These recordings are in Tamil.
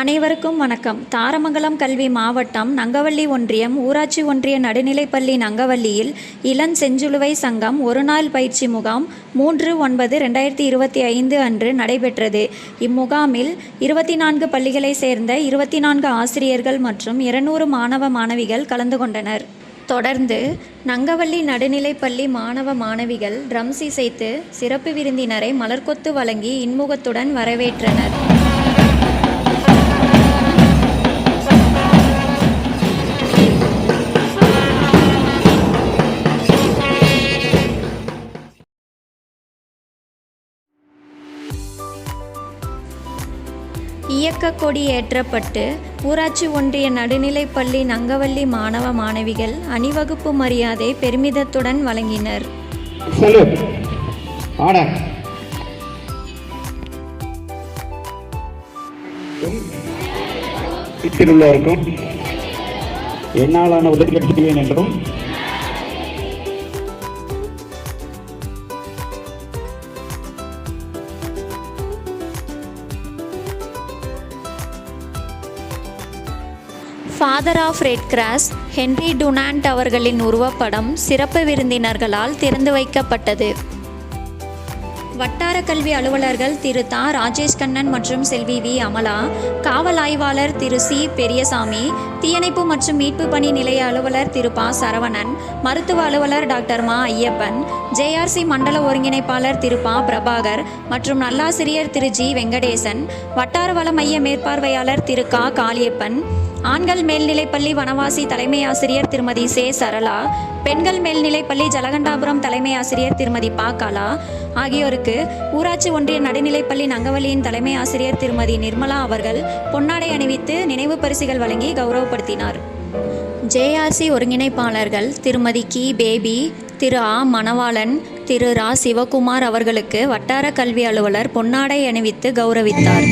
அனைவருக்கும் வணக்கம். தாரமங்கலம் கல்வி மாவட்டம் நங்கவள்ளி ஒன்றியம் ஊராட்சி ஒன்றிய நடுநிலைப்பள்ளி நங்கவள்ளியில் இளம் செஞ்சிலுவை சங்கம் ஒருநாள் பயிற்சி முகாம் 3/9/2025 அன்று நடைபெற்றது. இம்முகாமில் 24 பள்ளிகளை சேர்ந்த 24 ஆசிரியர்கள் மற்றும் 200 மாணவ மாணவிகள் கலந்து கொண்டனர். தொடர்ந்து நங்கவள்ளி நடுநிலைப்பள்ளி மாணவ மாணவிகள் ட்ரம்ஸ் இசைத்து சிறப்பு விருந்தினரை மலர்கொத்து வழங்கி இன்முகத்துடன் வரவேற்றனர். இயக்க கொடி ஏற்றப்பட்டு ஊராட்சி ஒன்றிய நடுநிலைப்பள்ளி நங்கவள்ளி மாணவ மாணவிகள் அணிவகுப்பு மரியாதை பெருமிதத்துடன் வழங்கினர். என்னாலான உதவி செய்வேன் என்றும் father of Red Cross Henry Dunant அவர்களின் உருவப்படம் சிறப்பு விருந்தினர்களால் திறந்து வைக்கப்பட்டது. வட்டார கல்வி அலுவலர்கள் திரு தா ராஜேஷ் கண்ணன் மற்றும் செல்வி வி அமலா, காவல் ஆய்வாளர் திரு சி பெரியசாமி, தீயணைப்பு மற்றும் மீட்பு பணி நிலைய அலுவலர் திரு பா சரவணன், மருத்துவ அலுவலர் டாக்டர் மா ஐயப்பன், ஜேஆர்சி மண்டல ஒருங்கிணைப்பாளர் திரு பா பிரபாகர் மற்றும் நல்லாசிரியர் திரு ஜி வெங்கடேசன், வட்டார வள மைய மேற்பார்வையாளர் திரு கா காளியப்பன், ஆண்கள் மேல்நிலைப்பள்ளி வனவாசி தலைமை ஆசிரியர் திருமதி சே சரளா, பெண்கள் மேல்நிலைப்பள்ளி ஜலகண்டாபுரம் தலைமை ஆசிரியர் திருமதி பா கலா ஆகியோருக்கு ஊராட்சி ஒன்றிய நடுநிலைப்பள்ளி நங்கவள்ளியின் தலைமை ஆசிரியர் திருமதி நிர்மலா அவர்கள் பொன்னாடை அணிவித்து நினைவு பரிசுகள் வழங்கி கௌரவப்படுத்தினார். ஜேஆர்சி ஒருங்கிணைப்பாளர்கள் திருமதி கி பேபி, திரு ஆ மணவாளன், திரு ரா சிவகுமார் அவர்களுக்கு வட்டார கல்வி அலுவலர் பொன்னாடை அணிவித்து கௌரவித்தார்.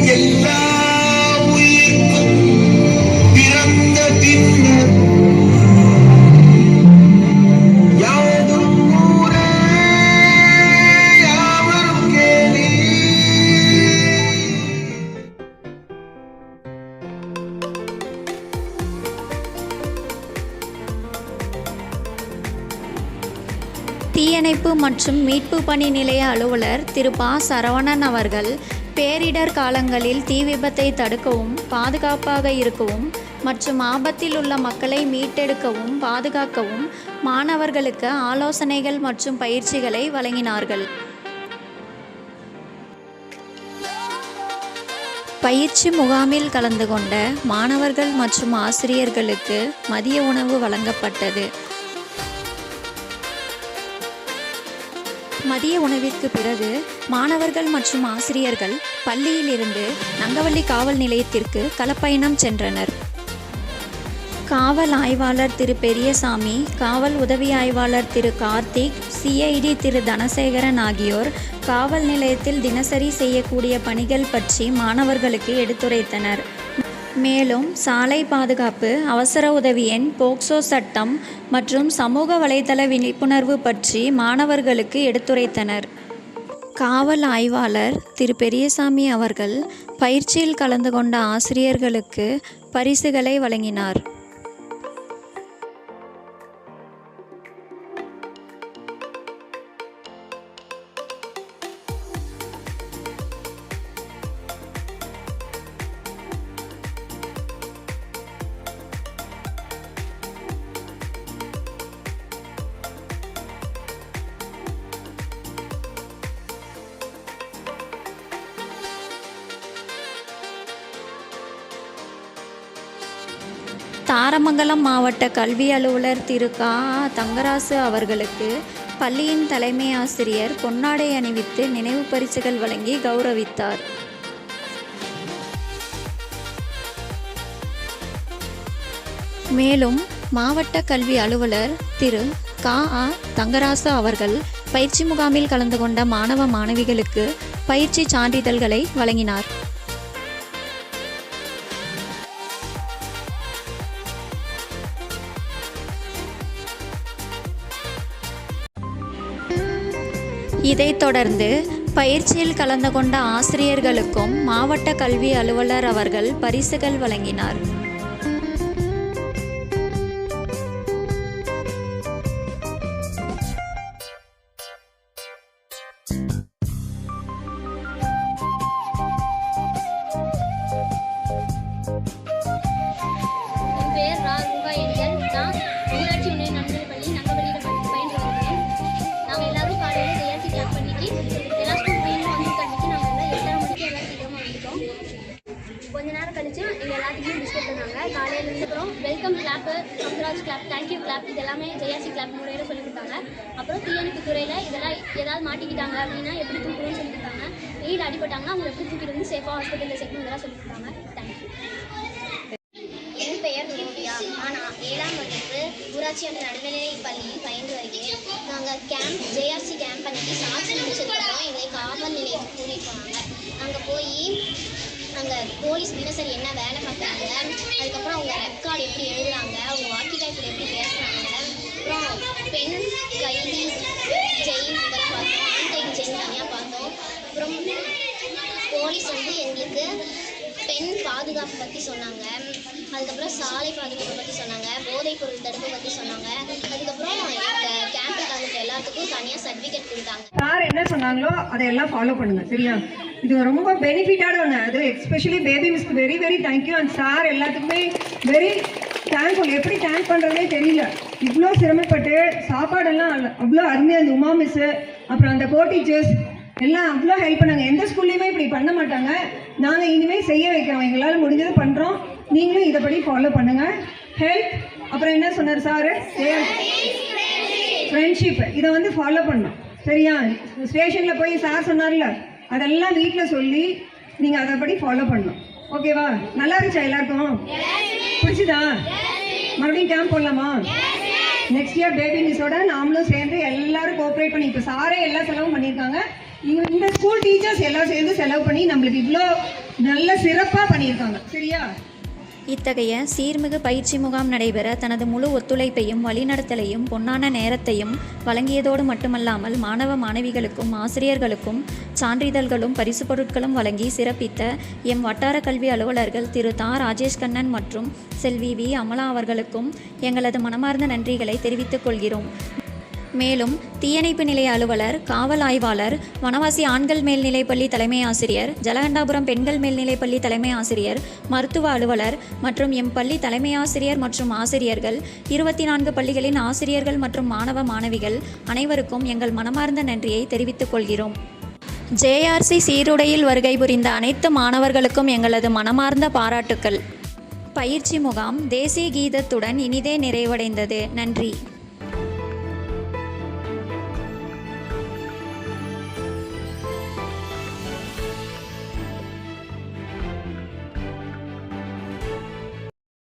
தீயணைப்பு மற்றும் மீட்பு பணி நிலைய அலுவலர் திரு பா சரவணன் அவர்கள் பேரிடர் காலங்களில் தீ விபத்தை தடுக்கவும் பாதுகாப்பாக இருக்கவும் மற்றும் ஆபத்தில் உள்ள மக்களை மீட்டெடுக்கவும் பாதுகாக்கவும் மாணவர்களுக்கு ஆலோசனைகள் மற்றும் பயிற்சிகளை வழங்கினார்கள். பயிற்சி முகாமில் கலந்து கொண்ட மாணவர்கள் மற்றும் ஆசிரியர்களுக்கு மதிய உணவு வழங்கப்பட்டது. மதிய உணவிற்கு பிறகு மாணவர்கள் மற்றும் ஆசிரியர்கள் பள்ளியிலிருந்து நங்கவள்ளி காவல் நிலையத்திற்கு களப்பயணம் சென்றனர். காவல் ஆய்வாளர் திரு பெரியசாமி, காவல் உதவி ஆய்வாளர் திரு கார்த்திக், சிஐடி திரு தனசேகரன் ஆகியோர் காவல் நிலையத்தில் தினசரி செய்யக்கூடிய பணிகள் பற்றி மாணவர்களுக்கு எடுத்துரைத்தனர். மேலும் சாலை பாதுகாப்பு, அவசர உதவி எண், போக்சோ சட்டம் மற்றும் சமூக வலைதள விழிப்புணர்வு பற்றி மாணவர்களுக்கு எடுத்துரைத்தனர். காவல் ஆய்வாளர் திரு பெரியசாமி அவர்கள் பயிற்சியில் கலந்து கொண்ட ஆசிரியர்களுக்கு பரிசுகளை வழங்கினார். தாரமங்கலம் மாவட்ட கல்வி அலுவலர் திரு கா தங்கராசு அவர்களுக்கு பள்ளியின் தலைமை ஆசிரியர் பொன்னாடை அணிவித்து நினைவு பரிசுகள் வழங்கி கௌரவித்தார். மேலும் மாவட்ட கல்வி அலுவலர் திரு கா தங்கராசு அவர்கள் பயிற்சி முகாமில் கலந்து கொண்ட மாணவ மாணவிகளுக்கு பயிற்சி சான்றிதழ்களை வழங்கினார். இதைத் தொடர்ந்து பயிற்சியில் கலந்து கொண்ட ஆசிரியர்களுக்கும் மாவட்ட கல்வி அலுவலர் அவர்கள் பரிசுகள் வழங்கினார். என் பேர் ரா ரூபா எடிகல். நான் ஊராட்சி ஒன்றிய நடுநிலைப் பள்ளி நங்கவழியில் பயின்று வருகிறேன். நாங்கள் எல்லாரும் காலையில் ஜெயாசி கிளாப் பண்ணிட்டு எல்லா ஸ்கூல்லையும் வந்து கண்டிச்சு நாங்கள் எல்லாம் 8:30 மணிக்கு எல்லாம் சீக்கிரமாக வந்துட்டோம். கொஞ்ச நேரம் கழிச்சு எங்கள் எல்லாத்துக்குமே பிஸ்கெட் தந்தாங்க. காலையிலேருந்து அப்புறம் welcome clap, Kamraj clap, thank you clap இதெல்லாமே ஜெயாசி கிளாப் முறையில் சொல்லிக் கொடுத்தாங்க. அப்புறம் தீயணைப்பு துறையில் இதெல்லாம் ஏதாவது மாட்டிக்கிட்டாங்க அப்படின்னா எப்படி தூக்கணும்னு சொல்லி கொடுத்தாங்க. வெயில் அடிபட்டாங்கன்னா அவங்க எப்படி தூக்கிட்டு வந்து சேஃபாக ஹாஸ்பிட்டலில் சேர்க்கணும் இதெல்லாம் சொல்லி கொடுத்தாங்க. தேங்க்யூ. என் பெயர் நோபியா. நான் 7ஆம் வகுப்பு ஊராட்சி ஒன்றிய நடுநிலைப் பள்ளியில் பயின்று வருகிறேன். நாங்கள் ஜேஆர்சி கேம்ப் பண்ணிட்டு சாட்சி முடிச்சதுக்கப்புறம் எங்களை காவல் நிலையத்துக்கு கூட்டிகிட்டு போனாங்க. நாங்கள் போய் அங்கே போலீஸ் தினசரி என்ன வேலை பார்க்குறாங்க, அதுக்கப்புறம் அவங்க ரெக்கார்டு எப்படி எழுதுறாங்க, அவங்க வாக்கி டாக்கில் எப்படி பேசுகிறாங்க, அப்புறம் பெண் கைதி ஜெயில் இதெல்லாம் பார்த்தோம். ஆண் கைதி ஜெயில் தனியாக பார்த்தோம். அப்புறம் போலீஸ் வந்து எங்களுக்கு பெண் பாதுகாப்பு பற்றி சொன்னாங்க. அதுக்கப்புறம் சாலை பாதுகாப்பு பற்றி சொன்னாங்க. போதைப் பொருள் தடுப்பு பற்றி சொன்னாங்க. அதுக்கப்புறம் எங்கள் கேம்பில் கலந்துட்டு எல்லாத்துக்கும் தனியாக சர்டிஃபிகேட் கொடுத்தாங்க. சார் என்ன சொன்னாங்களோ அதையெல்லாம் ஃபாலோ பண்ணுங்க, சரியா? இது ரொம்ப பெனிஃபிட்டான ஒன்று. அது எஸ்பெஷலி பேபி மிஸ்க்கு very very thank you. And sir எல்லாத்துக்குமே வெரி தேங்க்ஃபுல். எப்படி தேங்க் பண்ணுறதே தெரியல. இவ்வளோ சிரமப்பட்டு சாப்பாடெல்லாம் அவ்வளோ அருமையாக அந்த உமா மிஸ்ஸு, அப்புறம் அந்த கோ டீச்சர்ஸ் எல்லாம் அவ்வளோ ஹெல்ப் பண்ணாங்க. எந்த ஸ்கூல்லையுமே இப்படி பண்ண மாட்டாங்க. நாங்கள் இனிமேல் செய்ய வைக்கிறோம். எங்களால் முடிஞ்சதை பண்ணுறோம். நீங்களும் இதைப்படி ஃபாலோ பண்ணுங்கள். ஹெல்ப், அப்புறம் என்ன சொன்னார் சார்? ஃப்ரெண்ட்ஷிப், இதை வந்து ஃபாலோ பண்ணணும், சரியா? ஸ்டேஷனில் போய் சார் சொன்னார்ல, அதெல்லாம் வீட்டில் சொல்லி நீங்கள் அதைப்படி ஃபாலோ பண்ணணும். ஓகேவா? நல்லா இருந்துச்சா எல்லாருக்கும்? பிடிச்சிதா? மறுபடியும் கேம்ப் போடலாமா? நெக்ஸ்ட் இயர் பேபி மிஸ்ஸோட நாமளும் சேர்ந்து எல்லாரும் கோஆப்ரேட் பண்ணி, இப்போ சாரே எல்லா செலவும் பண்ணியிருக்காங்க. இந்த ஸ்கூல் டீச்சர்ஸ் எல்லாம் சேர்ந்து செலவு பண்ணி நம்மளுக்கு இவ்வளோ நல்ல சிறப்பாக பண்ணியிருக்காங்க, சரியா? இத்தகைய சீர்மிகு பயிற்சி முகாம் நடைபெற தனது முழு ஒத்துழைப்பையும் வழிநடத்தலையும் பொன்னான நேரத்தையும் வழங்கியதோடு மட்டுமல்லாமல் மாணவ மாணவிகளுக்கும் ஆசிரியர்களுக்கும் சான்றிதழ்களும் பரிசு பொருட்களும் வழங்கி சிறப்பித்த எம் வட்டார கல்வி அலுவலர்கள் திரு தா ராஜேஷ்கண்ணன் மற்றும் செல்வி வி அமலா அவர்களுக்கும் எங்களது மனமார்ந்த நன்றிகளை தெரிவித்துக் கொள்கிறோம். மேலும் தீயணைப்பு நிலைய அலுவலர், காவல் ஆய்வாளர், வனவாசி ஆண்கள் மேல்நிலைப்பள்ளி தலைமை ஆசிரியர், ஜலகண்டாபுரம் பெண்கள் மேல்நிலைப்பள்ளி தலைமை ஆசிரியர், மருத்துவ அலுவலர் மற்றும் எம் பள்ளி தலைமை ஆசிரியர் மற்றும் ஆசிரியர்கள், 24 பள்ளிகளின் ஆசிரியர்கள் மற்றும் மாணவ மாணவிகள் அனைவருக்கும் எங்கள் மனமார்ந்த நன்றியை தெரிவித்துக் கொள்கிறோம். ஜேஆர்சி சீருடையில் வருகை புரிந்த அனைத்து மாணவர்களுக்கும் எங்களது மனமார்ந்த பாராட்டுக்கள். பயிற்சி முகாம் தேசிய கீதத்துடன் இனிதே நிறைவடைந்தது. நன்றி.